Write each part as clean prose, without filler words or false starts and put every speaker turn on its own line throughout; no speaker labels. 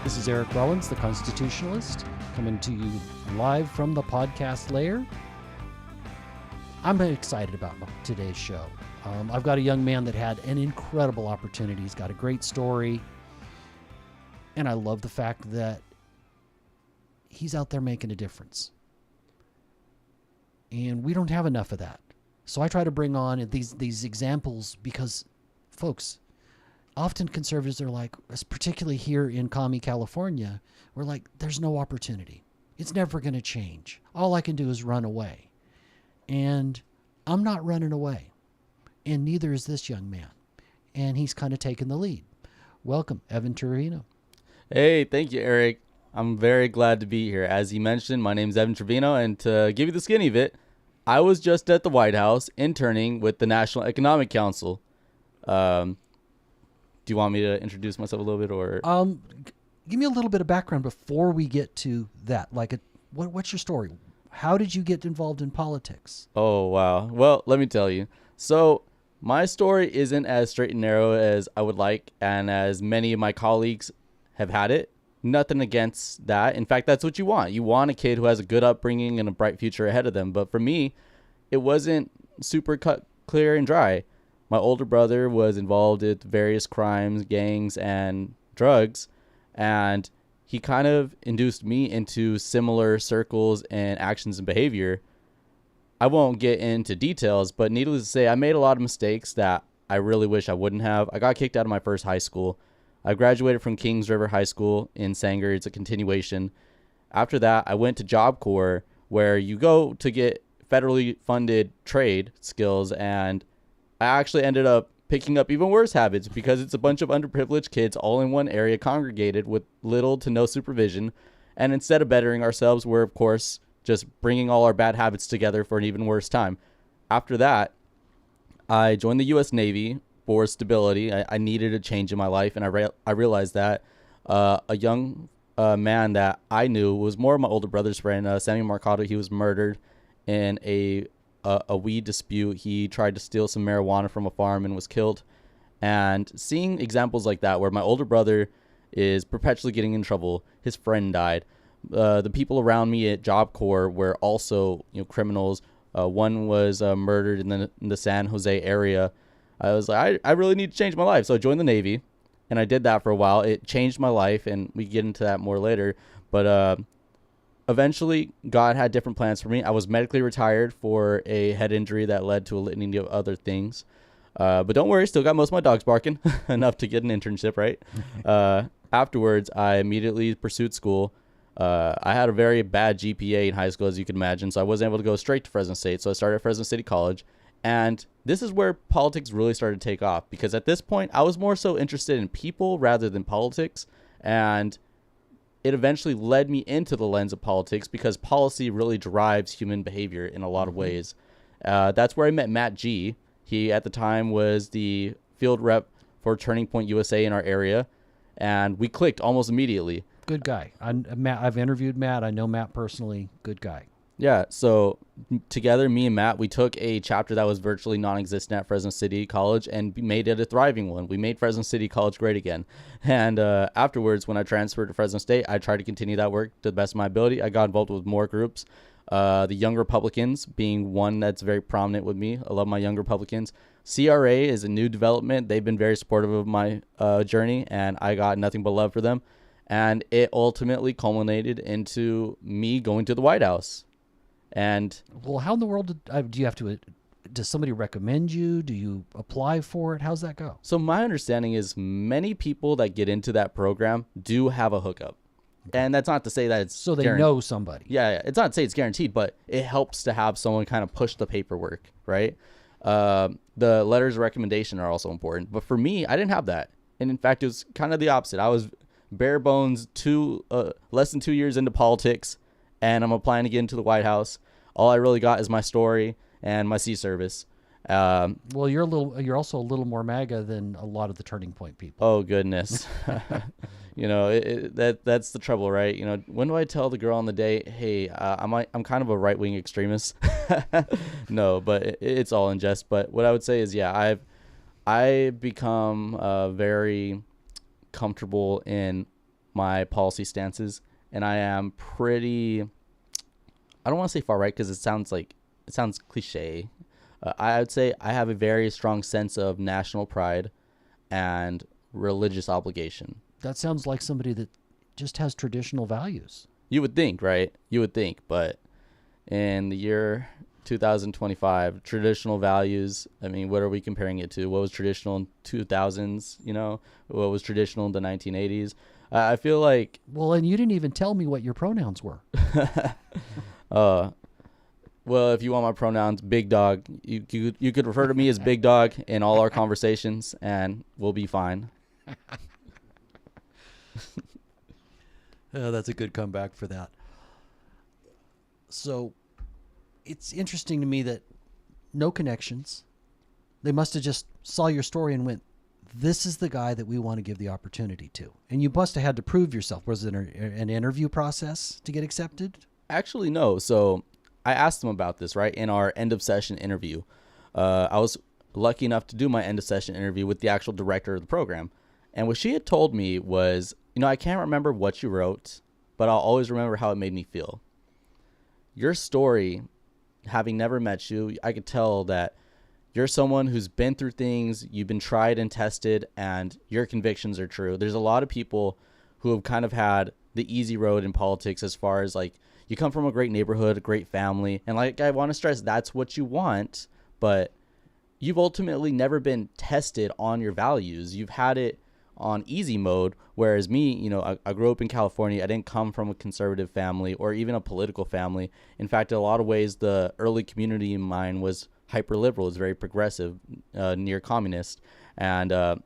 This is Eric Rollins, the Constitutionalist, coming to you live from the podcast layer. I'm excited about today's show. I've got a young man that had an incredible opportunity. He's got a great story. And I love the fact that he's out there making a difference. And we don't have enough of that. So I try to bring on these examples because, folks, often conservatives are like, particularly here in commie California, we're like, there's no opportunity. It's never going to change. All I can do is run away. And I'm not running away. And neither is this young man. And he's kind of taken the lead. Welcome, Evan Travino.
Hey, thank you, Eric. I'm very glad to be here. As you mentioned, my name is Evan Travino, and to give you the skinny of it, I was just at the White House interning with the National Economic Council. Do you want me to introduce myself a little bit, or?
Give me a little bit of background before we get to that. What's your story? How did you get involved in politics?
Oh, wow. Well, let me tell you. So my story isn't as straight and narrow as I would like, and as many of my colleagues have had it. Nothing against that. In fact, that's what you want. You want a kid who has a good upbringing and a bright future ahead of them. But for me, it wasn't super cut clear and dry. My older brother was involved with various crimes, gangs, and drugs, and he kind of induced me into similar circles and actions and behavior. I won't get into details, but needless to say, I made a lot of mistakes that I really wish I wouldn't have. I got kicked out of my first high school. I graduated from Kings River High School in Sanger. It's a continuation. After that, I went to Job Corps, where you go to get federally funded trade skills, and I actually ended up picking up even worse habits because it's a bunch of underprivileged kids all in one area congregated with little to no supervision. And instead of bettering ourselves, we're, of course, just bringing all our bad habits together for an even worse time. After that, I joined the U.S. Navy for stability. I needed a change in my life, and I realized that a young man that I knew was more of my older brother's friend, Sammy Marcato. He was murdered in a weed dispute. He tried to steal some marijuana from a farm and was killed. And seeing examples like that, where my older brother is perpetually getting in trouble, his friend died. The people around me at Job Corps were also, criminals. One was murdered in the San Jose area. I was like, I really need to change my life. So I joined the Navy, and I did that for a while. It changed my life, and we get into that more later. But eventually, God had different plans for me. I was medically retired for a head injury that led to a litany of other things. But don't worry, still got most of my dogs barking, enough to get an internship, right? Afterwards, I immediately pursued school. I had a very bad GPA in high school, as you can imagine, so I wasn't able to go straight to Fresno State. So I started at Fresno City College. And this is where politics really started to take off, because at this point, I was more so interested in people rather than politics. And it eventually led me into the lens of politics, because policy really drives human behavior in a lot of ways. That's where I met Matt G. He, at the time, was the field rep for Turning Point USA in our area. And we clicked almost immediately.
Good guy. I've interviewed Matt. I know Matt personally. Good guy.
Yeah, so together, me and Matt, we took a chapter that was virtually non-existent at Fresno City College and made it a thriving one. We made Fresno City College great again. And afterwards, when I transferred to Fresno State, I tried to continue that work to the best of my ability. I got involved with more groups, the Young Republicans being one that's very prominent with me. I love my Young Republicans. CRA is a new development. They've been very supportive of my journey, and I got nothing but love for them. And it ultimately culminated into me going to the White House. And
well, how in the world do you have to? Does somebody recommend you? Do you apply for it? How's that go?
So my understanding is many people that get into that program do have a hookup, and that's not to say that it's
so they know somebody.
Yeah, it's not to say it's guaranteed, but it helps to have someone kind of push the paperwork, right? The letters of recommendation are also important, but for me, I didn't have that, and in fact, it was kind of the opposite. I was bare bones less than 2 years into politics. And I'm applying to get into the White House. All I really got is my story and my sea service.
Well, you're also a little more MAGA than a lot of the Turning Point people.
Oh goodness, that's the trouble, right? When do I tell the girl on the date, hey, I'm kind of a right wing extremist? No, but it's all in jest. But what I would say is, yeah, I've become very comfortable in my policy stances, and I am pretty, I don't want to say far right because it sounds cliche. I would say I have a very strong sense of national pride and religious obligation.
That sounds like somebody that just has traditional values.
You would think, right? You would think, but in the year 2025, traditional values, I mean, what are we comparing it to? What was traditional in 2000s, What was traditional in the 1980s? I feel like...
Well, and you didn't even tell me what your pronouns were.
Well, if you want my pronouns, big dog, you could refer to me as big dog in all our conversations, and we'll be fine.
That's a good comeback for that. So it's interesting to me that no connections. They must have just saw your story and went, this is the guy that we want to give the opportunity to. And you must have had to prove yourself. Was it an interview process to get accepted?
Actually, no. So I asked them about this, right, in our end of session interview. I was lucky enough to do my end of session interview with the actual director of the program. And what she had told me was, I can't remember what you wrote, but I'll always remember how it made me feel. Your story, having never met you, I could tell that you're someone who's been through things, you've been tried and tested, and your convictions are true. There's a lot of people who have kind of had the easy road in politics as far as like, you come from a great neighborhood, a great family, and like I want to stress, that's what you want, but you've ultimately never been tested on your values. You've had it on easy mode, whereas me, I grew up in California. I didn't come from a conservative family or even a political family. In fact, in a lot of ways, the early community in mine was hyper liberal. It's very progressive, near communist. And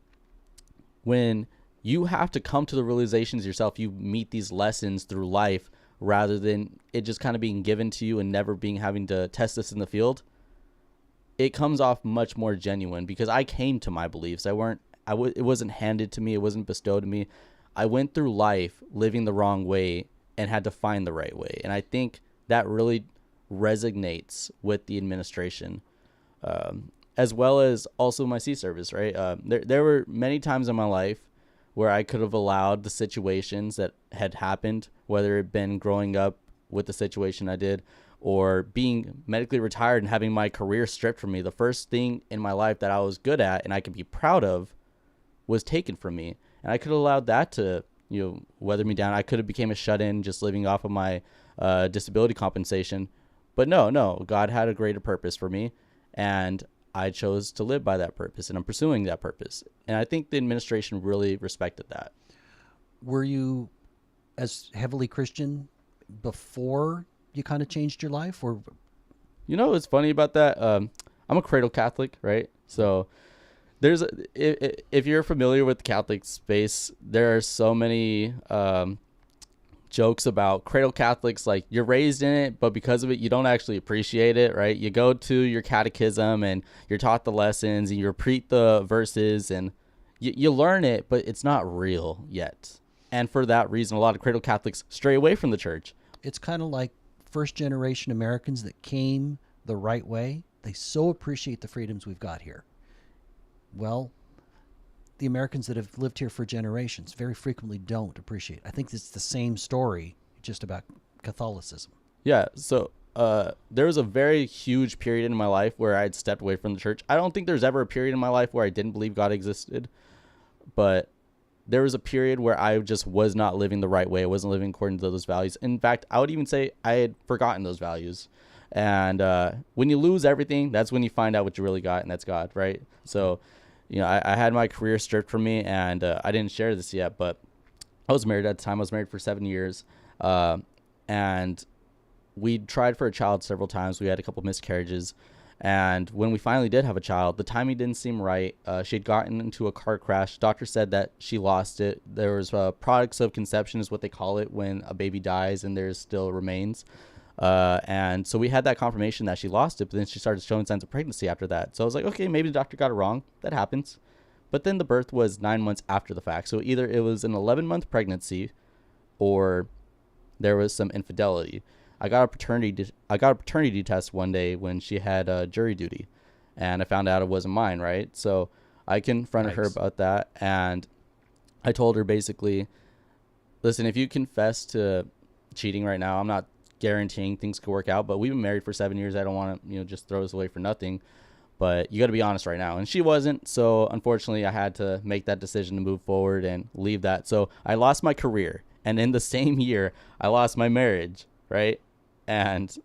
when you have to come to the realizations yourself, you meet these lessons through life rather than it just kind of being given to you and never having to test this in the field. It comes off much more genuine because I came to my beliefs. It wasn't handed to me. It wasn't bestowed to me. I went through life living the wrong way and had to find the right way. And I think that really resonates with the administration, as well as also my sea service, right? There were many times in my life where I could have allowed the situations that had happened, whether it been growing up with the situation I did or being medically retired and having my career stripped from me. The first thing in my life that I was good at and I could be proud of was taken from me. And I could have allowed that to, weather me down. I could have became a shut-in just living off of my disability compensation. But no, God had a greater purpose for me. And I chose to live by that purpose, and I'm pursuing that purpose. And I think the administration really respected that.
Were you as heavily Christian before you kind of changed your life? Or
what's funny about that? I'm a cradle Catholic, right? So if you're familiar with the Catholic space, there are so many jokes about cradle Catholics, like you're raised in it, but because of it, you don't actually appreciate it, right? You go to your catechism and you're taught the lessons and you repeat the verses and you learn it, but it's not real yet. And for that reason, a lot of cradle Catholics stray away from the church.
It's kind of like first generation Americans that came the right way. They so appreciate the freedoms we've got here. Well, the Americans that have lived here for generations very frequently don't appreciate. I think it's the same story, just about Catholicism.
Yeah, so there was a very huge period in my life where I had stepped away from the church. I don't think there's ever a period in my life where I didn't believe God existed, but there was a period where I just was not living the right way. I wasn't living according to those values. In fact, I would even say I had forgotten those values. And when you lose everything, that's when you find out what you really got, and that's God, right? So, I had my career stripped from me, and I didn't share this yet, but I was married at the time. I was married for 7 years, and we tried for a child several times. We had a couple miscarriages, and when we finally did have a child, the timing didn't seem right. She had gotten into a car crash. Doctor said that she lost it. There was products of conception is what they call it when a baby dies and there's still remains. And so we had that confirmation that she lost it, but then she started showing signs of pregnancy after that. So I was like, okay, maybe the doctor got it wrong. That happens. But then the birth was 9 months after the fact. So either it was an 11-month pregnancy or there was some infidelity. I got a paternity test one day when she had jury duty, and I found out it wasn't mine, right? So I confronted her about that, and I told her basically, listen, if you confess to cheating right now, I'm not guaranteeing things could work out, but we've been married for 7 years. I don't want to, just throw this away for nothing, but you got to be honest right now. And she wasn't. So unfortunately I had to make that decision to move forward and leave that. So I lost my career, and in the same year I lost my marriage. Right. And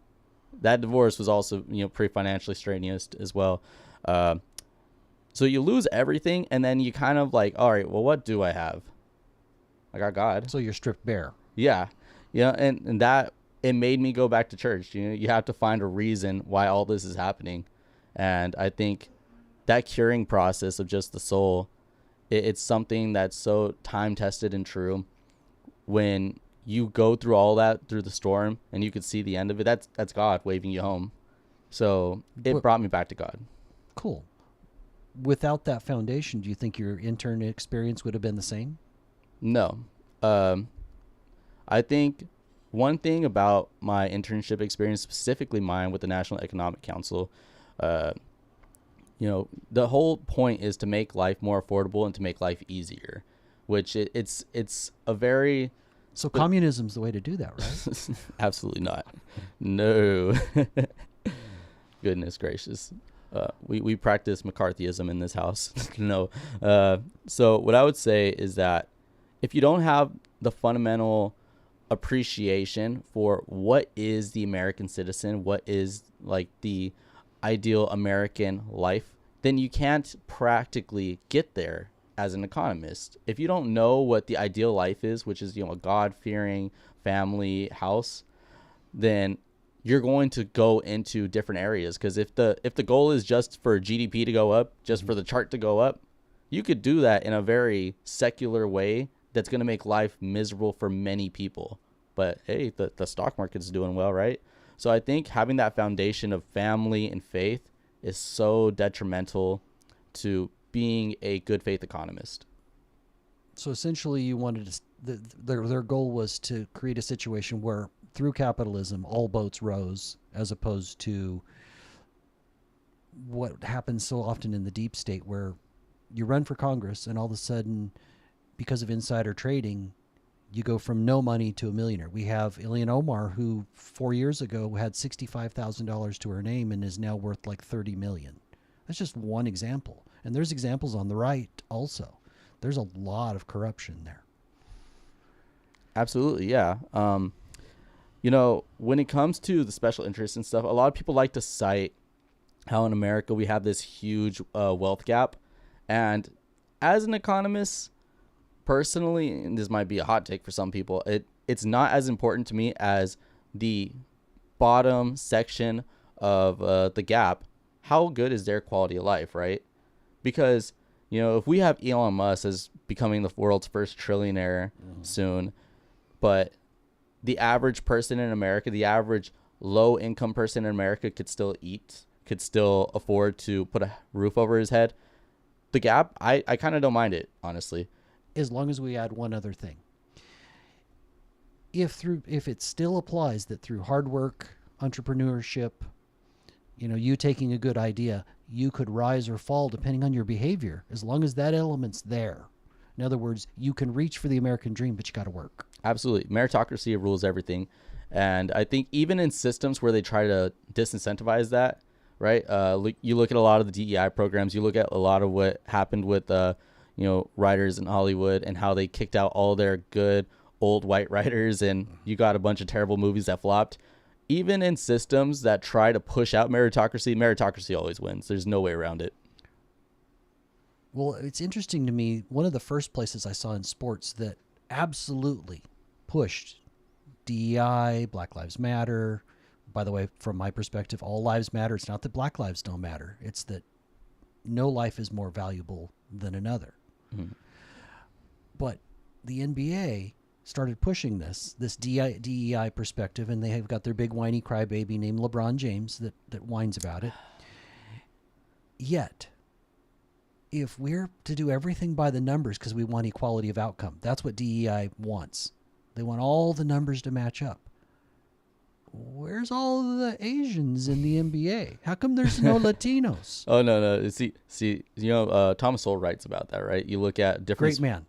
that divorce was also, pretty financially strenuous as well. So you lose everything, and then you kind of like, all right, well, what do I have? I got God.
So you're stripped bare.
Yeah. And that, it made me go back to church. You have to find a reason why all this is happening. And I think that curing process of just the soul, it's something that's so time tested and true. When you go through all that through the storm and you could see the end of it, that's God waving you home. So it brought me back to God.
Cool. Without that foundation, do you think your intern experience would have been the same?
No. I think one thing about my internship experience, specifically mine with the National Economic Council, the whole point is to make life more affordable and to make life easier, which it's a very...
So communism's the way to do that, right?
Absolutely not. No. Goodness gracious. We practice McCarthyism in this house. No. So what I would say is that if you don't have the fundamental appreciation for what is the American citizen, what is like the ideal American life, then you can't practically get there as an economist. If you don't know what the ideal life is, which is, a God-fearing family house, then you're going to go into different areas. Because if the goal is just for GDP to go up, just for the chart to go up, you could do that in a very secular way that's going to make life miserable for many people. But hey, the stock market's doing well, right? So I think having that foundation of family and faith is so detrimental to being a good faith economist.
So essentially you wanted to, their goal was to create a situation where through capitalism, all boats rose, as opposed to what happens so often in the deep state, where you run for Congress and all of a sudden, because of insider trading, you go from no money to a millionaire. We have Ilhan Omar, who 4 years ago had $65,000 to her name and is now worth like $30 million. That's just one example. And there's examples on the right also. There's a lot of corruption there.
Absolutely, yeah. When it comes to the special interests and stuff, a lot of people like to cite how in America we have this huge wealth gap. And as an economist, personally, and this might be a hot take for some people, it's not as important to me as the bottom section of the gap. How good is their quality of life, right? Because, if we have Elon Musk as becoming the world's first trillionaire soon, but the average person in America, the average low income person in America could still eat, could still afford to put a roof over his head, the gap, I kind of don't mind it, honestly.
As long as we add one other thing. If it still applies that through hard work, entrepreneurship, you taking a good idea, you could rise or fall depending on your behavior, as long as that element's there. In other words, you can reach for the American dream, but you got to work.
Absolutely. Meritocracy rules everything. And I think even in systems where they try to disincentivize that, right? You look at a lot of the DEI programs, you look at a lot of what happened with, writers in Hollywood and how they kicked out all their good old white writers, and you got a bunch of terrible movies that flopped. Even in systems that try to push out meritocracy always wins. There's no way around it.
Well, it's interesting to me. One of the first places I saw in sports that absolutely pushed DEI, Black Lives Matter. By the way, from my perspective, all lives matter. It's not that Black lives don't matter. It's that no life is more valuable than another. Mm-hmm. But the NBA started pushing this DEI perspective, and they have got their big whiny crybaby named LeBron James that whines about it. Yet, if we're to do everything by the numbers because we want equality of outcome, that's what DEI wants. They want all the numbers to match up. Where's all the Asians in the NBA? How come there's no Latinos?
Oh, no. See, Thomas Sowell writes about that, right? You look at different...
Great man.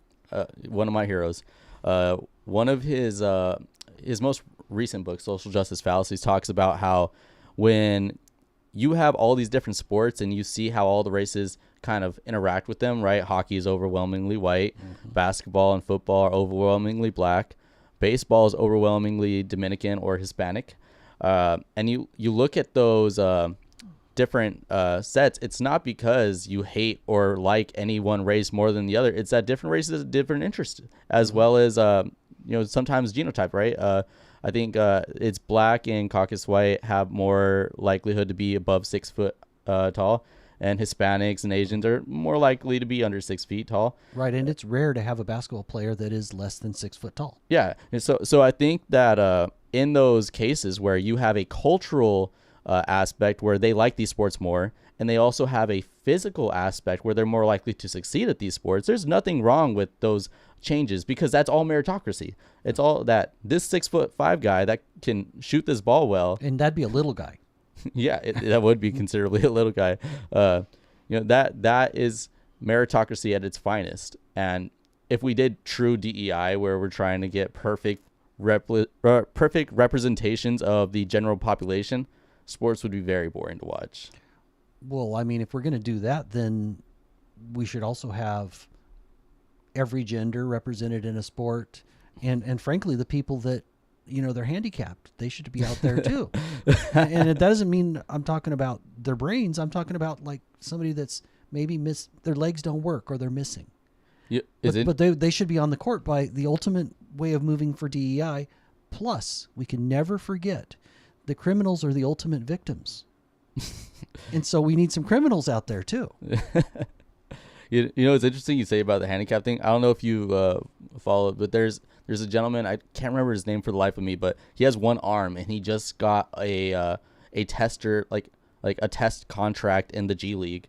One of my heroes. One of his most recent book, Social Justice Fallacies, talks about how when you have all these different sports and you see how all the races kind of interact with them, right? Hockey is overwhelmingly white, basketball and football are overwhelmingly black, baseball is overwhelmingly Dominican or Hispanic, and you look at those different sets. It's not because you hate or like any one race more than the other. It's that different races have different interests, as well as sometimes genotype, right? I think it's black and caucus white have more likelihood to be above 6 foot tall, and Hispanics and Asians are more likely to be under 6 feet tall.
Right, and it's rare to have a basketball player that is less than 6 foot tall.
Yeah, and so I think that in those cases where you have a cultural aspect where they like these sports more, and they also have a physical aspect where they're more likely to succeed at these sports, there's nothing wrong with those changes, because that's all meritocracy. It's all that this 6'5" guy that can shoot this ball well,
and that'd be a little guy.
Yeah, that would be considerably a little guy. That is meritocracy at its finest. And if we did true DEI, where we're trying to get perfect representations of the general population, sports would be very boring to watch.
Well, I mean, if we're going to do that, then we should also have every gender represented in a sport, and frankly, the people that they're handicapped, they should be out there too. And it doesn't mean I'm talking about their brains. I'm talking about like somebody that's maybe their legs don't work or they're missing.
Yeah,
but they should be on the court by the ultimate way of moving for DEI. Plus, we can never forget the criminals are the ultimate victims. And so we need some criminals out there too.
It's interesting you say about the handicap thing. I don't know if you followed, but there's a gentleman, I can't remember his name for the life of me, but he has one arm and he just got a tester, like a test contract in the G League,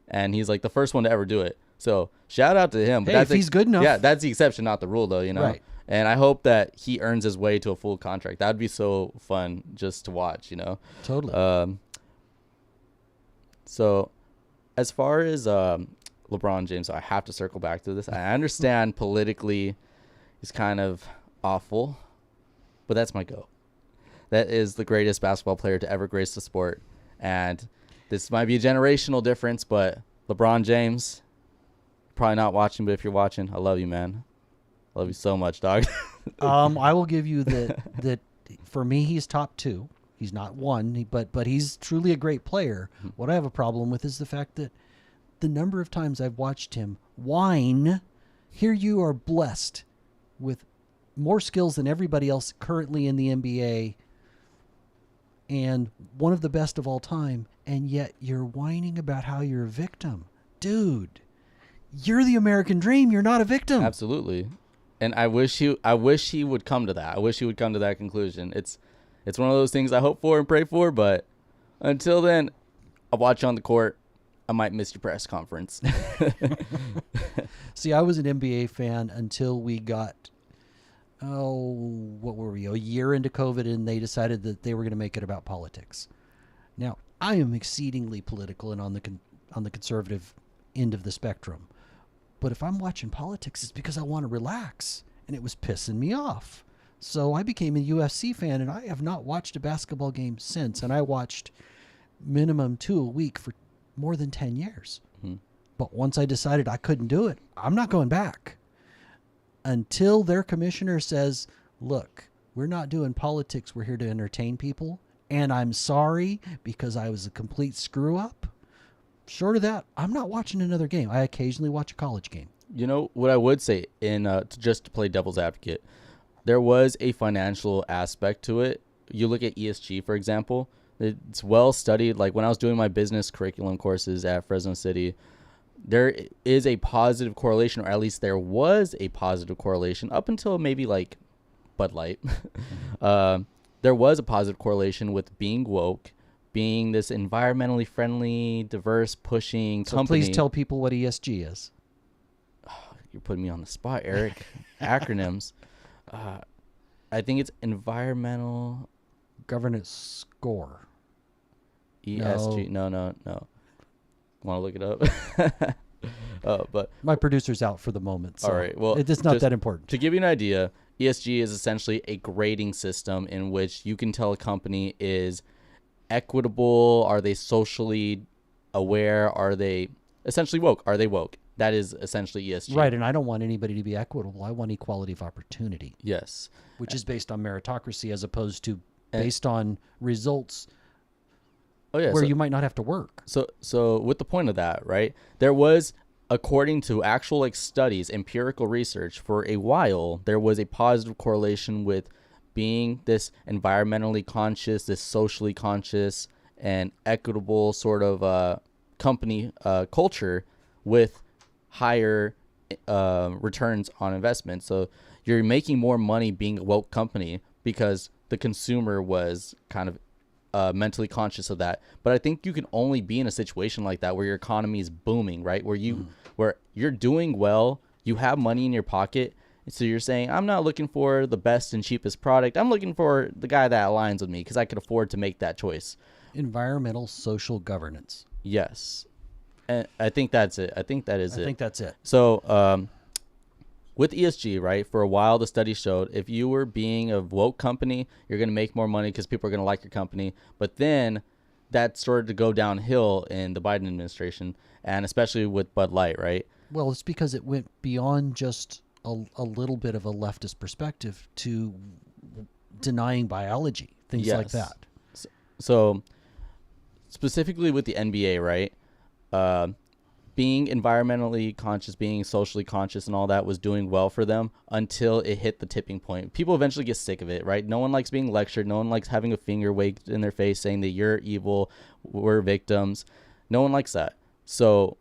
and he's like the first one to ever do it. So shout out to him.
Hey, if he's good enough.
Yeah, that's the exception, not the rule, though.
Right.
And I hope that he earns his way to a full contract. That'd be so fun just to watch.
Totally.
So as far as LeBron James, I have to circle back to this. I understand politically he's kind of awful, but that's my GOAT. That is the greatest basketball player to ever grace the sport. And this might be a generational difference, but LeBron James, probably not watching, but if you're watching, I love you, man. I love you so much, dog.
I will give you that for me, he's top 2. He's not 1, but he's truly a great player. What I have a problem with is the fact that the number of times I've watched him whine. Here you are blessed with more skills than everybody else currently in the NBA and one of the best of all time, and yet you're whining about how you're a victim. Dude, you're the American dream. You're not a victim.
Absolutely. And I wish he would come to that. I wish he would come to that conclusion. It's one of those things I hope for and pray for, but until then, I'll watch you on the court. I might miss your press conference.
See, I was an NBA fan until we got, what were we, a year into COVID, and they decided that they were going to make it about politics. Now, I am exceedingly political and on the conservative end of the spectrum. But if I'm watching politics, it's because I want to relax, and it was pissing me off. So I became a UFC fan, and I have not watched a basketball game since, and I watched minimum 2 a week for more than 10 years. Mm-hmm. But once I decided I couldn't do it, I'm not going back until their commissioner says, look, we're not doing politics. We're here to entertain people. And I'm sorry because I was a complete screw up. Short of that, I'm not watching another game. I occasionally watch a college game.
You know what I would say, just to play devil's advocate, there was a financial aspect to it. You look at ESG, for example. It's well studied. Like when I was doing my business curriculum courses at Fresno City, there is a positive correlation, or at least there was a positive correlation up until maybe like Bud Light. There was a positive correlation with being woke, being this environmentally friendly, diverse, pushing company.
So please tell people what ESG is.
You're putting me on the spot, Eric. Acronyms. I think it's environmental
governance score.
ESG. No. Want to look it up? But
My producer's out for the moment. So
all right. Well,
it's not
just
that important.
To give you an idea, ESG is essentially a grading system in which you can tell a company is equitable, are they socially aware, are they essentially woke, are they woke? That is essentially ESG.
Right, and I don't want anybody to be equitable. I want equality of opportunity.
Yes.
Which is based on meritocracy as opposed to based on results where you might not have to work.
So with the point of that, right, there was, according to actual like studies, empirical research, for a while, there was a positive correlation with being this environmentally conscious, this socially conscious and equitable sort of company culture with higher returns on investment. So you're making more money being a woke company because the consumer was kind of mentally conscious of that. But I think you can only be in a situation like that where your economy is booming, right? Where you're doing well, you have money in your pocket. So you're saying, I'm not looking for the best and cheapest product. I'm looking for the guy that aligns with me because I could afford to make that choice.
Environmental social governance.
Yes. And I think that's it. I think that is it.
I think that's it.
So with ESG, right, for a while, the study showed if you were being a woke company, you're going to make more money because people are going to like your company. But then that started to go downhill in the Biden administration, and especially with Bud Light, right?
Well, it's because it went beyond just a little bit of a leftist perspective to denying biology, things like that.
So specifically with the NBA, right, being environmentally conscious, being socially conscious and all that was doing well for them until it hit the tipping point. People eventually get sick of it, right? No one likes being lectured. No one likes having a finger waved in their face saying that you're evil, we're victims. No one likes that. So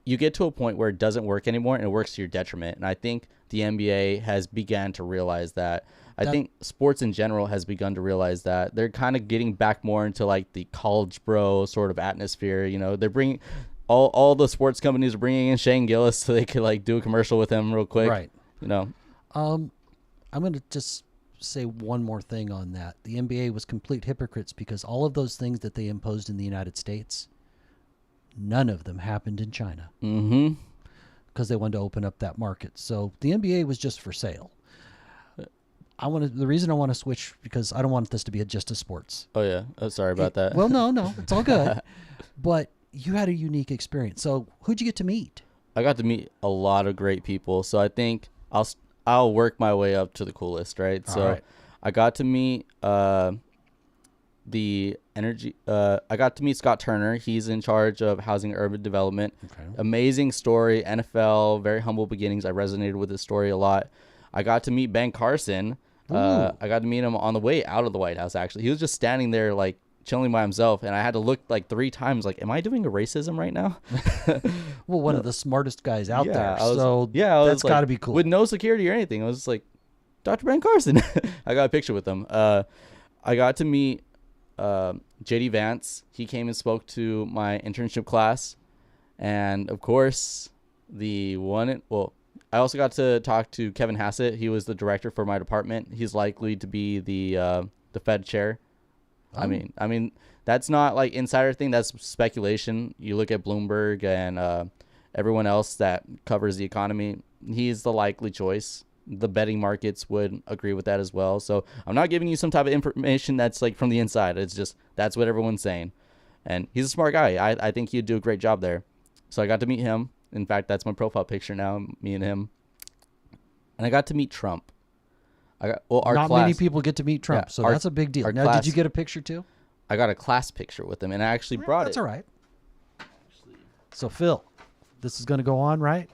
you get to a point where it doesn't work anymore and it works to your detriment. And I think the NBA has begun to realize that. I think sports in general has begun to realize that. They're kind of getting back more into like the college bro sort of atmosphere. You know, they're bringing all the sports companies are bringing in Shane Gillis so they could like do a commercial with him real quick.
Right.
You know,
I'm going to just say one more thing on that. The NBA was complete hypocrites because all of those things that they imposed in the United States, none of them happened in China.
Mm-hmm.
Because they wanted to open up that market. So the NBA was just for sale. The reason I want to switch because I don't want this to be just a sports.
Oh yeah. Oh, sorry about that.
Well, no, it's all good. But you had a unique experience. So who'd you get to meet?
I got to meet a lot of great people. So I think I'll work my way up to the coolest, right?
All
so
right.
I got to meet I got to meet Scott Turner. He's in charge of housing and urban development.
Okay.
Amazing story. NFL, very humble beginnings. I resonated with his story a lot. I got to meet Ben Carson. I got to meet him on the way out of the White House, actually. He was just standing there, like, chilling by himself, and I had to look, like, 3 times, like, am I doing a racism right now?
Well, one of the smartest guys out there.
I
That's got to be cool.
With no security or anything. I was just like, Dr. Ben Carson. I got a picture with him. I got to meet JD Vance. He came and spoke to my internship class. And, of course, I also got to talk to Kevin Hassett. He was the director for my department. He's likely to be the Fed chair. Oh. I mean, that's not like insider thing. That's speculation. You look at Bloomberg and everyone else that covers the economy. He's the likely choice. The betting markets would agree with that as well. So I'm not giving you some type of information that's like from the inside. It's just that's what everyone's saying. And he's a smart guy. I think he'd do a great job there. So I got to meet him. In fact, that's my profile picture now, me and him. And I got to meet Trump.
Not many people get to meet Trump, so that's a big deal. Now, did you get a picture too?
I got a class picture with him, and I actually brought
that's
it.
That's all right. So, Phil, this is going to go on, right?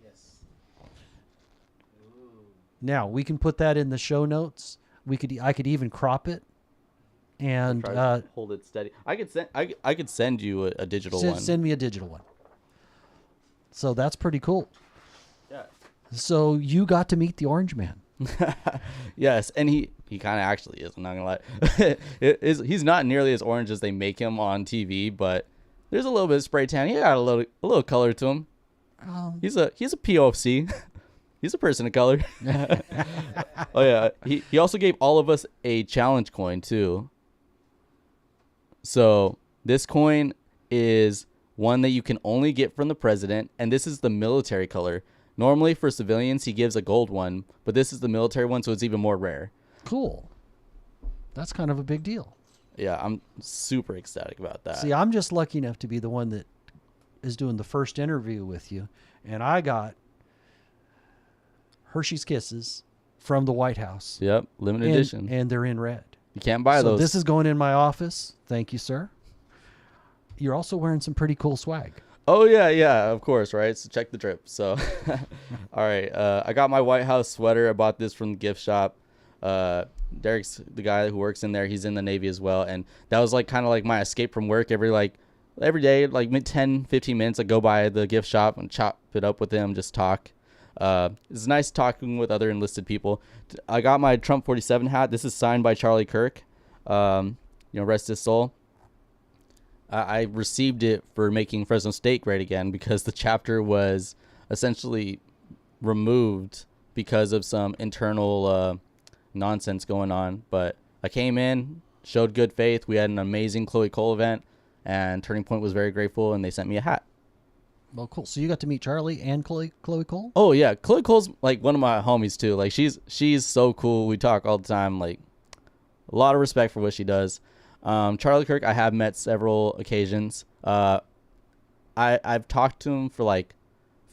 Yes.
Now, we can put that in the show notes. I could even crop it. And
hold it steady. I could send you a digital one.
Send me a digital one. So that's pretty cool.
Yeah.
So you got to meet the Orange Man.
Yes, and he kind of actually is. I'm not gonna lie. He's not nearly as orange as they make him on TV, but there's a little bit of spray tan. He got a little color to him. He's a POC. He's a person of color. Oh yeah. He also gave all of us a challenge coin too. So this coin is one that you can only get from the president, and this is the military color. Normally for civilians, he gives a gold one, but this is the military one, so it's even more rare.
Cool. That's kind of a big deal.
Yeah, I'm super ecstatic about that.
See, I'm just lucky enough to be the one that is doing the first interview with you, and I got Hershey's Kisses from the White House.
Yep, limited edition.
And they're in red.
You can't buy those.
So this is going in my office. Thank you, sir. You're also wearing some pretty cool swag.
Oh, yeah, of course, right? So check the drip. So, all right. I got my White House sweater. I bought this from the gift shop. Derek's the guy who works in there. He's in the Navy as well. And that was like kind of like my escape from work every day, like 10, 15 minutes. I go by the gift shop and chop it up with him, just talk. It's nice talking with other enlisted people. I got my Trump 47 hat. This is signed by Charlie Kirk. Rest his soul. I received it for making Fresno State great again because the chapter was essentially removed because of some internal nonsense going on. But I came in, showed good faith. We had an amazing Chloe Cole event, and Turning Point was very grateful, and they sent me a hat.
Well, cool. So you got to meet Charlie and Chloe Cole?
Oh, yeah. Chloe Cole's like one of my homies, too. Like, she's so cool. We talk all the time. Like, a lot of respect for what she does. Charlie Kirk, I have met several occasions. I've talked to him for like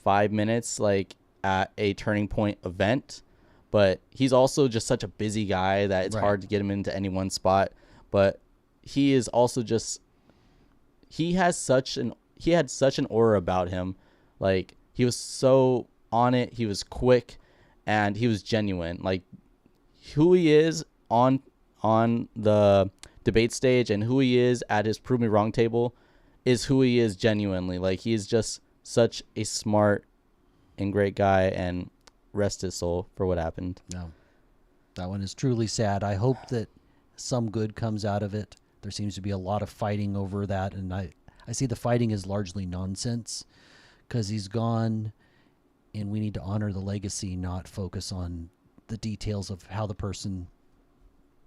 5 minutes, like at a Turning Point event, but he's also just such a busy guy that it's hard to get him into any one spot. But he is also just, he had such an aura about him. Like, he was so on it. He was quick and he was genuine. Like, who he is on the debate stage and who he is at his Prove Me Wrong table is who he is genuinely. Like, he is just such a smart and great guy, and rest his soul for what happened.
No, that one is truly sad. I hope that some good comes out of it. There seems to be a lot of fighting over that, and I see the fighting is largely nonsense because he's gone, and we need to honor the legacy, not focus on the details of how the person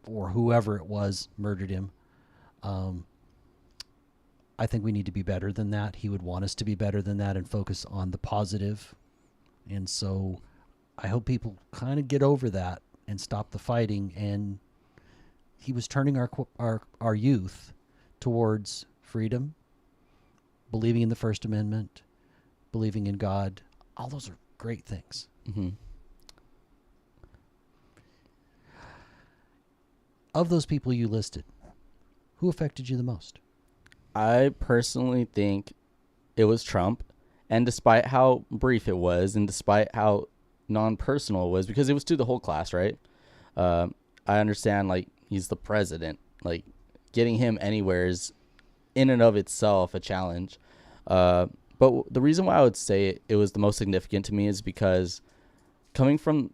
or whoever it was murdered him. I think we need to be better than that. He would want us to be better than that and focus on the positive. And so I hope people kind of get over that and stop the fighting. And he was turning our youth towards freedom, believing in the First Amendment, believing in God. All those are great things.
Mm-hmm.
Of those people you listed, who affected you the most?
I personally think it was Trump. And despite how brief it was, and despite how non-personal it was, because it was to the whole class, right? I understand, like, he's the president. Like, getting him anywhere is in and of itself a challenge. But the reason why I would say it was the most significant to me is because coming from,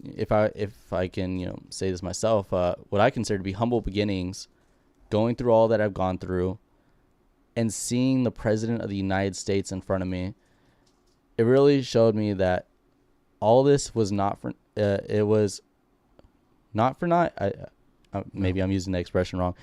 if I can, say this myself, what I consider to be humble beginnings, going through all that I've gone through, and seeing the president of the United States in front of me, it really showed me that all this was not for, it was not for naught. Maybe I'm using the expression wrong.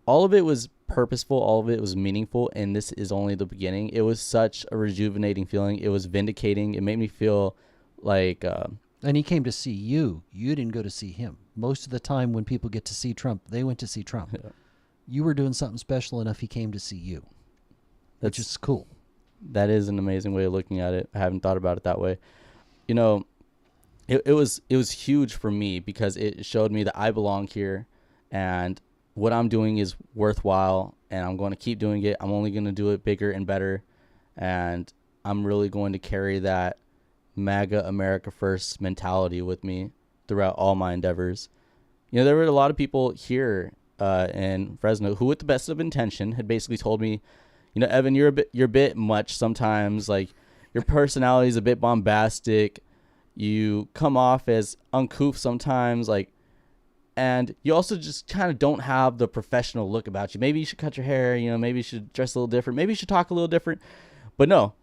All of it was purposeful. All of it was meaningful. And this is only the beginning. It was such a rejuvenating feeling. It was vindicating. It made me feel like,
and he came to see you. You didn't go to see him. Most of the time when people get to see Trump, they went to see Trump. Yeah. You were doing something special enough, he came to see you. Which is cool.
That is an amazing way of looking at it. I haven't thought about it that way. It was huge for me because it showed me that I belong here and what I'm doing is worthwhile, and I'm going to keep doing it. I'm only going to do it bigger and better, and I'm really going to carry that MAGA America First mentality with me throughout all my endeavors. There were a lot of people here in Fresno who, with the best of intention, had basically told me, Evan, you're a bit much sometimes. Like, your personality is a bit bombastic. You come off as uncouth sometimes, like, and you also just kind of don't have the professional look about you. Maybe you should cut your hair, maybe you should dress a little different. Maybe you should talk a little different. But no.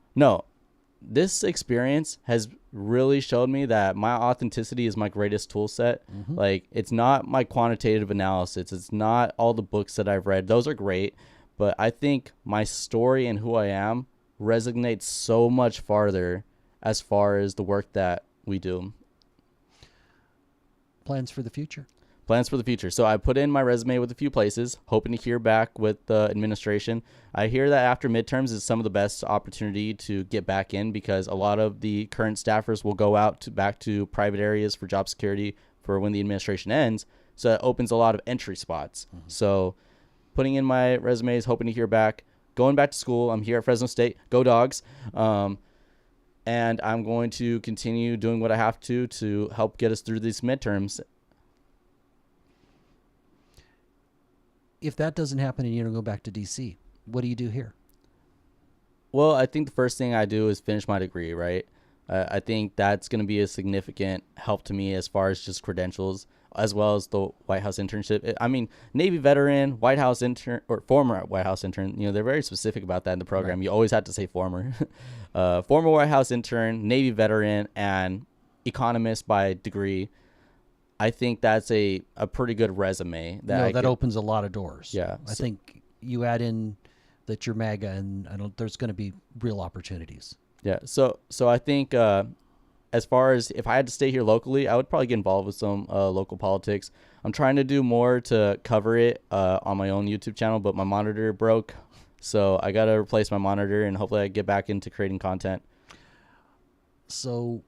This experience has really showed me that my authenticity is my greatest tool set. Mm-hmm. Like, it's not my quantitative analysis. It's not all the books that I've read. Those are great. But I think my story and who I am resonates so much farther as far as the work that we do.
Plans for the future?
Plans for the future. So I put in my resume with a few places, hoping to hear back with the administration. I hear that after midterms is some of the best opportunity to get back in, because a lot of the current staffers will go out back to private areas for job security for when the administration ends. So it opens a lot of entry spots. Mm-hmm. So putting in my resumes, hoping to hear back, going back to school. I'm here at Fresno State. Go Dogs. And I'm going to continue doing what I have to help get us through these midterms.
If that doesn't happen and you don't go back to D.C., what do you do here?
Well, I think the first thing I do is finish my degree, right? I think that's going to be a significant help to me as far as just credentials, as well as the White House internship. I mean, Navy veteran, White House intern, or former White House intern, they're very specific about that in the program. Right. You always have to say former. Former White House intern, Navy veteran, and economist by degree. I think that's a pretty good resume.
That opens a lot of doors.
Yeah.
I think you add in that you're MAGA, and there's going to be real opportunities.
Yeah. So I think as far as if I had to stay here locally, I would probably get involved with some local politics. I'm trying to do more to cover it on my own YouTube channel, but my monitor broke. So I got to replace my monitor, and hopefully I get back into creating content.
So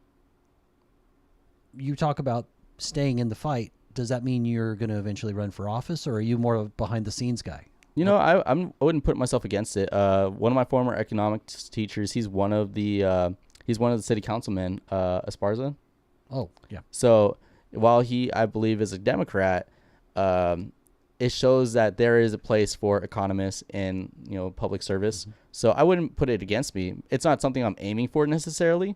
you talk about staying in the fight. Does that mean you're going to eventually run for office, or are you more of a behind the scenes guy?
I wouldn't put myself against it. One of my former economics teachers, he's one of the city councilmen, Esparza.
Oh, yeah.
So while he, I believe, is a Democrat, it shows that there is a place for economists in public service. Mm-hmm. So I wouldn't put it against me. It's not something I'm aiming for necessarily.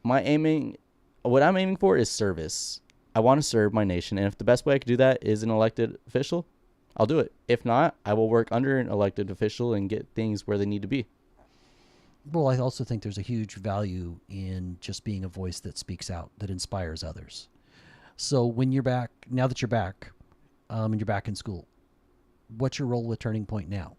What I'm aiming for is service. I want to serve my nation, and if the best way I could do that is an elected official, I'll do it. If not, I will work under an elected official and get things where they need to be.
Well, I also think there's a huge value in just being a voice that speaks out, that inspires others. So when you're back, now that you're back, and you're back in school, what's your role with Turning Point now?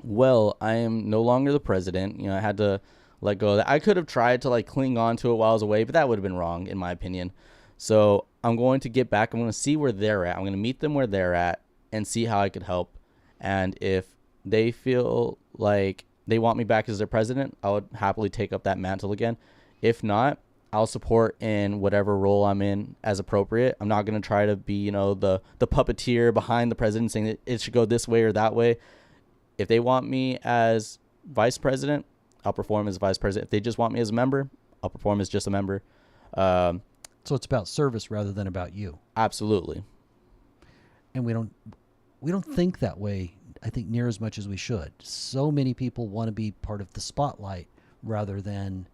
Well, I am no longer the president. I had to let go of that. I could have tried to cling on to it while I was away, but that would have been wrong in my opinion. So I'm going to get back. I'm going to see where they're at. I'm going to meet them where they're at and see how I could help. And if they feel like they want me back as their president, I would happily take up that mantle again. If not, I'll support in whatever role I'm in as appropriate. I'm not going to try to be, the puppeteer behind the president saying that it should go this way or that way. If they want me as vice president, I'll perform as vice president. If they just want me as a member, I'll perform as just a member.
So it's about service rather than about you.
Absolutely.
And we don't think that way, I think, near as much as we should. So many people want to be part of the spotlight rather than...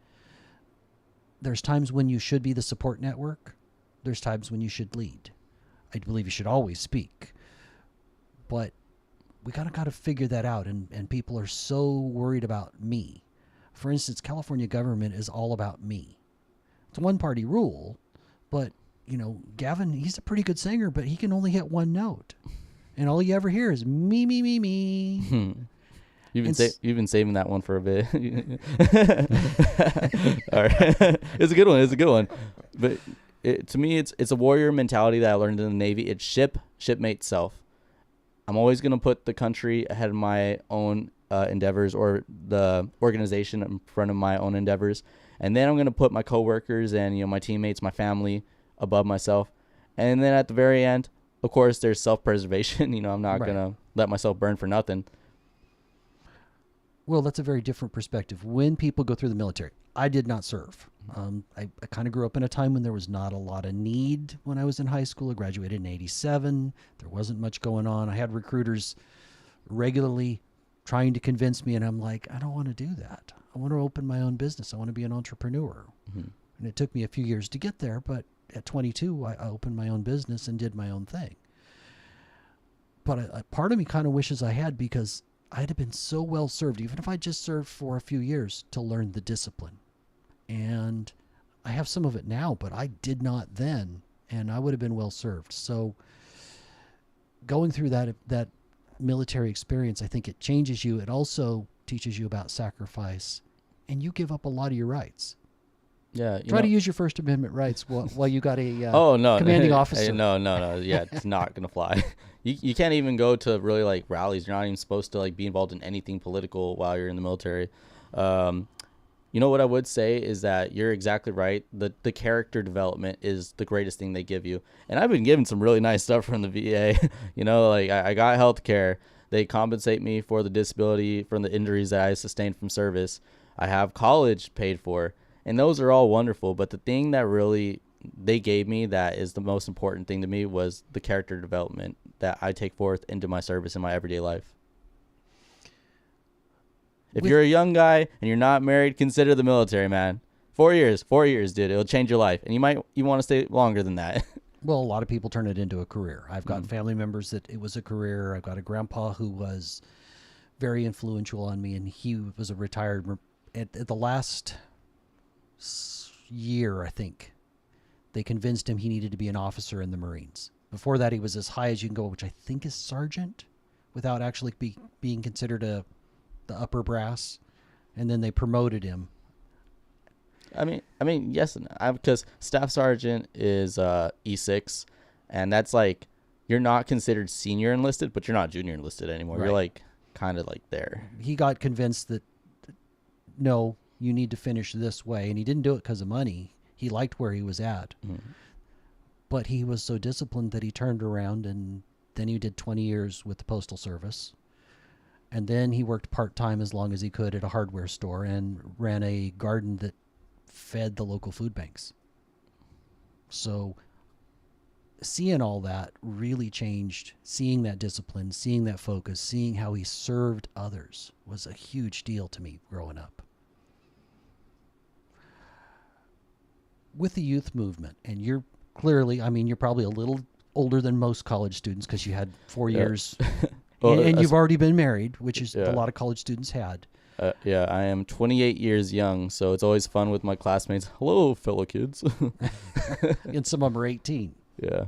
There's times when you should be the support network. There's times when you should lead. I believe you should always speak. But we got to figure that out, and people are so worried about me. For instance, California government is all about me. It's one-party rule, but, Gavin, he's a pretty good singer, but he can only hit one note. And all you ever hear is me, me, me, me.
You've been saving that one for a bit. All right. It's a good one. But to me, it's a warrior mentality that I learned in the Navy. It's shipmate self. I'm always going to put the country ahead of my own endeavors, or the organization in front of my own endeavors. And then I'm going to put my coworkers and, my teammates, my family above myself. And then at the very end, of course, there's self-preservation. I'm not going to let myself burn for nothing.
Well, that's a very different perspective. When people go through the military, I did not serve. I kind of grew up in a time when there was not a lot of need when I was in high school. I graduated in 87. There wasn't much going on. I had recruiters regularly trying to convince me, and I'm like, I don't want to do that. I want to open my own business. I want to be an entrepreneur. Mm-hmm. And it took me a few years to get there, but at 22, I opened my own business and did my own thing. But a part of me kind of wishes I had, because I'd have been so well served, even if I just served for a few years, to learn the discipline. And I have some of it now, but I did not then, and I would have been well served. So going through that military experience, I think it changes you. It also teaches you about sacrifice, and you give up a lot of your rights.
Yeah.
Try to use your First Amendment rights while you got a
oh no,
commanding officer.
No. Yeah, it's not gonna fly. You can't even go to really like rallies. You're not even supposed to like be involved in anything political while you're in the military. You know what I would say is that you're exactly right. The character development is the greatest thing they give you. And I've been given some really nice stuff from the VA. You know, like I got health care. They compensate me for the disability from the injuries that I sustained from service. I have college paid for. And those are all wonderful. But the thing that really they gave me that is the most important thing to me was the character development that I take forth into my service in my everyday life. If you're a young guy and you're not married, consider the military, man. 4 years, dude. It'll change your life. And you want to stay longer than that.
Well, a lot of people turn it into a career. I've got family members that it was a career. I've got a grandpa who was very influential on me, and he was a retired at the last year, I think. They convinced him he needed to be an officer in the Marines. Before that, he was as high as you can go, which I think is sergeant, without actually being considered the upper brass. And then they promoted him.
I mean, yes, because staff sergeant is E6, and that's like you're not considered senior enlisted, but you're not junior enlisted anymore. Right. You're like kind of like there.
He got convinced that no, you need to finish this way, and he didn't do it because of money. He liked where he was at, but he was so disciplined that he turned around, and then he did 20 years with the Postal Service, and then he worked part-time as long as he could at a hardware store and ran a garden that fed the local food banks. So seeing all that really changed. Seeing that discipline, seeing that focus, seeing how he served others was a huge deal to me growing up. With the youth movement, and you're clearly, I mean, you're probably a little older than most college students because you had 4 years well, and you've already been married, which is a lot of college students had.
Yeah, I am 28 years young, so it's always fun with my classmates. Hello, fellow kids.
And some of them are 18.
Yeah.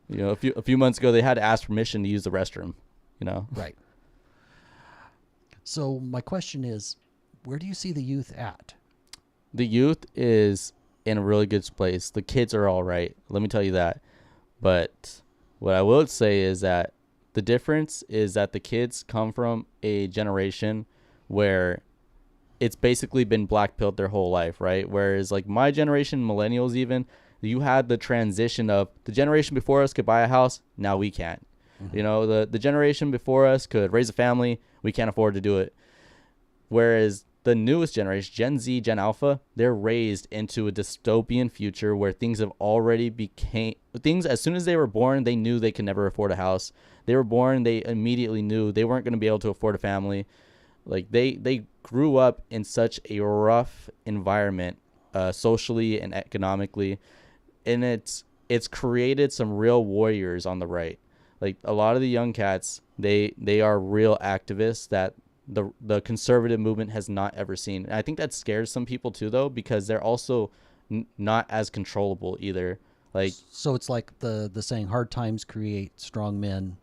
You know, a few months ago, they had to ask permission to use the restroom, you know?
Right. So my question is, where do you see the youth at?
The youth is in a really good place. The kids are all right. Let me tell you that. But what I will say is that the difference is that the kids come from a generation where it's basically been black-pilled their whole life, right? Whereas like my generation, millennials even, you had the transition of the generation before us could buy a house, now we can't. You know, the generation before us could raise a family, we can't afford to do it. Whereas the newest generation, Gen Z, Gen Alpha, they're raised into a dystopian future where things have already things as soon as they were born, they knew they could never afford a house. They were born, they immediately knew they weren't going to be able to afford a family. Like they grew up in such a rough environment, socially and economically, and it's created some real warriors on the right. Like a lot of the young cats, they are real activists that the conservative movement has not ever seen. And I think that scares some people too, though, because they're also not as controllable either. Like,
so it's like the saying, hard times create strong men.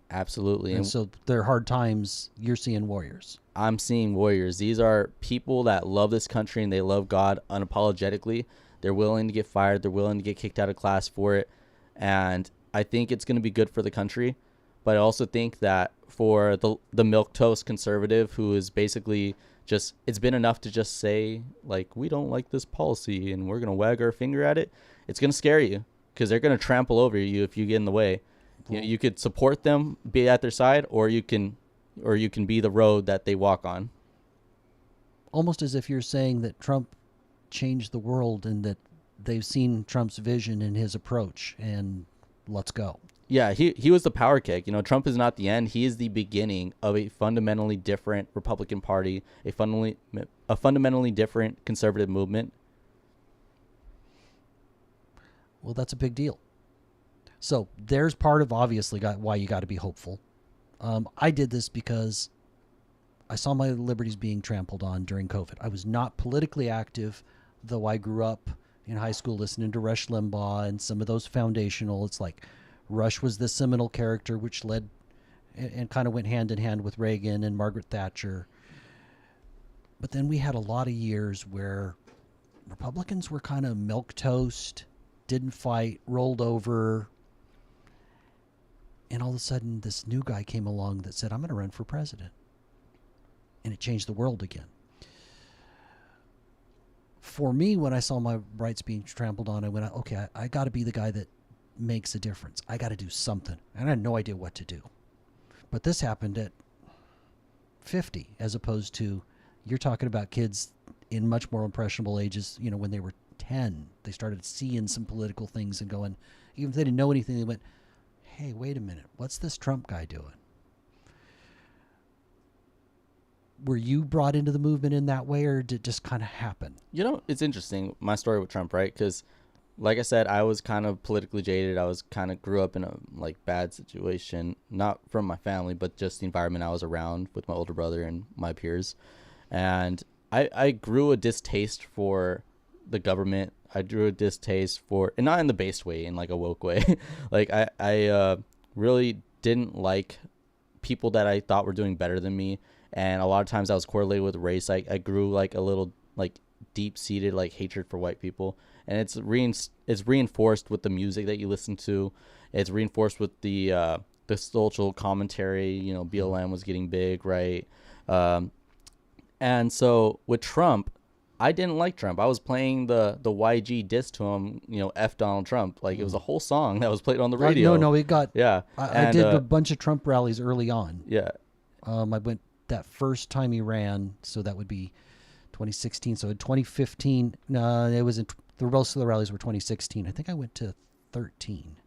Absolutely.
And so they're hard times, you're seeing warriors.
I'm seeing warriors. These are people that love this country and they love God unapologetically. They're willing to get fired. They're willing to get kicked out of class for it. And I think it's going to be good for the country. But I also think that for the milquetoast conservative who is basically just, it's been enough to just say, like, we don't like this policy and we're going to wag our finger at it. It's going to scare you because they're going to trample over you if you get in the way. You know, you could support them, be at their side, or you can be the road that they walk on.
Almost as if you're saying that Trump changed the world and that they've seen Trump's vision and his approach and let's go.
Yeah, he was the power kick. You know, Trump is not the end. He is the beginning of a fundamentally different Republican Party, a fundamentally different conservative movement.
Well, that's a big deal. So there's part of obviously why you got to be hopeful. I did this because I saw my liberties being trampled on during COVID. I was not politically active, though I grew up in high school listening to Rush Limbaugh and some of those foundational. It's like Rush was the seminal character which led and kind of went hand in hand with Reagan and Margaret Thatcher. But then we had a lot of years where Republicans were kind of milquetoast, didn't fight, rolled over. And all of a sudden, this new guy came along that said, I'm going to run for president. And it changed the world again. For me, when I saw my rights being trampled on, I went, okay, I got to be the guy that makes a difference. I got to do something. And I had no idea what to do. But this happened at 50, as opposed to, you're talking about kids in much more impressionable ages, you know, when they were 10. They started seeing some political things and going, even if they didn't know anything, they went, hey, wait a minute, what's this Trump guy doing? Were you brought into the movement in that way, or did it just kind of happen?
You know, it's interesting, my story with Trump, right? Because, like I said, I was kind of politically jaded. I was kind of grew up in a bad situation, not from my family, but just the environment I was around with my older brother and my peers. And I grew a distaste for the government. I drew a distaste for, and not in the based way, in like a woke way. I really didn't like people that I thought were doing better than me. And a lot of times I was correlated with race. I grew like a little deep-seated hatred for white people. And it's reinforced with the music that you listen to. It's reinforced with the social commentary. You know, BLM was getting big, right? And so with Trump, I didn't like Trump. I was playing the YG diss to him, you know, F Donald Trump. It was a whole song that was played on the radio.
No, it got...
Yeah.
I did a bunch of Trump rallies early on.
Yeah.
I went that first time he ran, so that would be 2016. So in 2015, it was the most of the rallies were 2016. I think I went to 13.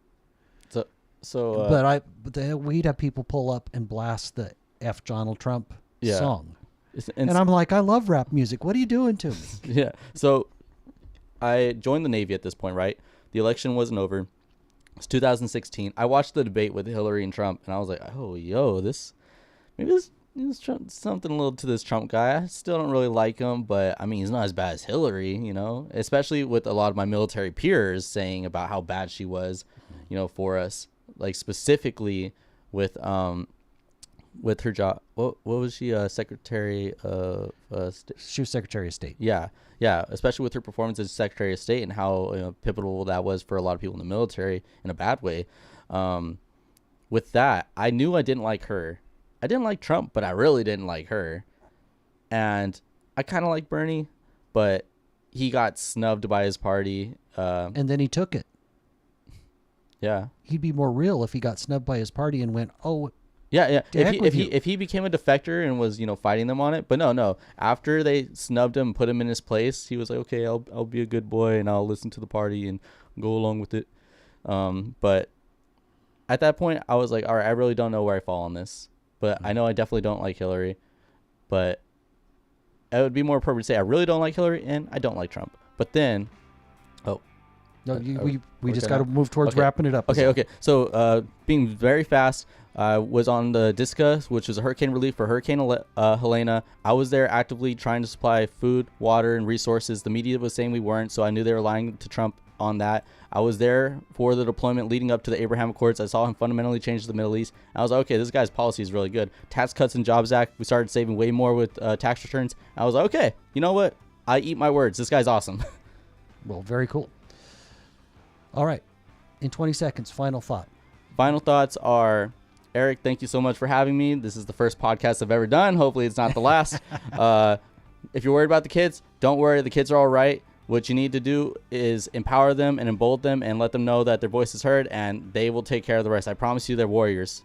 We'd have people pull up and blast the F Donald Trump song. And I'm like, I love rap music. What are you doing to me?
Yeah. So I joined the Navy at this point, right? The election wasn't over. It's 2016. I watched the debate with Hillary and Trump, and I was like, oh, maybe this something a little to this Trump guy. I still don't really like him, but I mean, he's not as bad as Hillary, you know, especially with a lot of my military peers saying about how bad she was, you know, for us, specifically with her job. What was she? Secretary of State?
She was Secretary of State.
Yeah. Especially with her performance as Secretary of State and how pivotal that was for a lot of people in the military in a bad way. With that, I knew I didn't like her. I didn't like Trump, but I really didn't like her. And I kind of like Bernie, but he got snubbed by his party.
And then he took it.
Yeah.
He'd be more real if he got snubbed by his party and went, oh.
Yeah. If he became a defector and was, fighting them on it. But no. After they snubbed him and put him in his place, he was like, okay, I'll be a good boy and I'll listen to the party and go along with it. But at that point, I was like, all right, I really don't know where I fall on this. But I know I definitely don't like Hillary. But it would be more appropriate to say I really don't like Hillary and I don't like Trump. But then,
we just got to move towards wrapping it up.
Okay. So being very fast, was on the DISCA, which was a hurricane relief for Hurricane Helena. I was there actively trying to supply food, water, and resources. The media was saying we weren't, so I knew they were lying to Trump on that. I was there for the deployment leading up to the Abraham Accords. I saw him fundamentally change the Middle East. I was like, okay, this guy's policy is really good. Tax Cuts and Jobs Act, we started saving way more with tax returns. I was like, okay, you know what? I eat my words. This guy's awesome.
Well, very cool. All right. In 20 seconds, final thought.
Final thoughts are, Eric, thank you so much for having me. This is the first podcast I've ever done. Hopefully it's not the last. If you're worried about the kids, don't worry. The kids are all right. What you need to do is empower them and embolden them and let them know that their voice is heard, and they will take care of the rest. I promise you, they're warriors.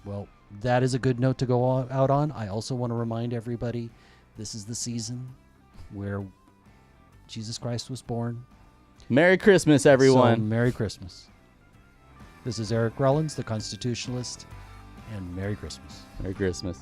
Well, that is a good note to go out on. I also want to remind everybody, this is the season where Jesus Christ was born.
Merry Christmas, everyone.
So, Merry Christmas. This is Eric Rollins, the Constitutionalist, and Merry Christmas.
Merry Christmas.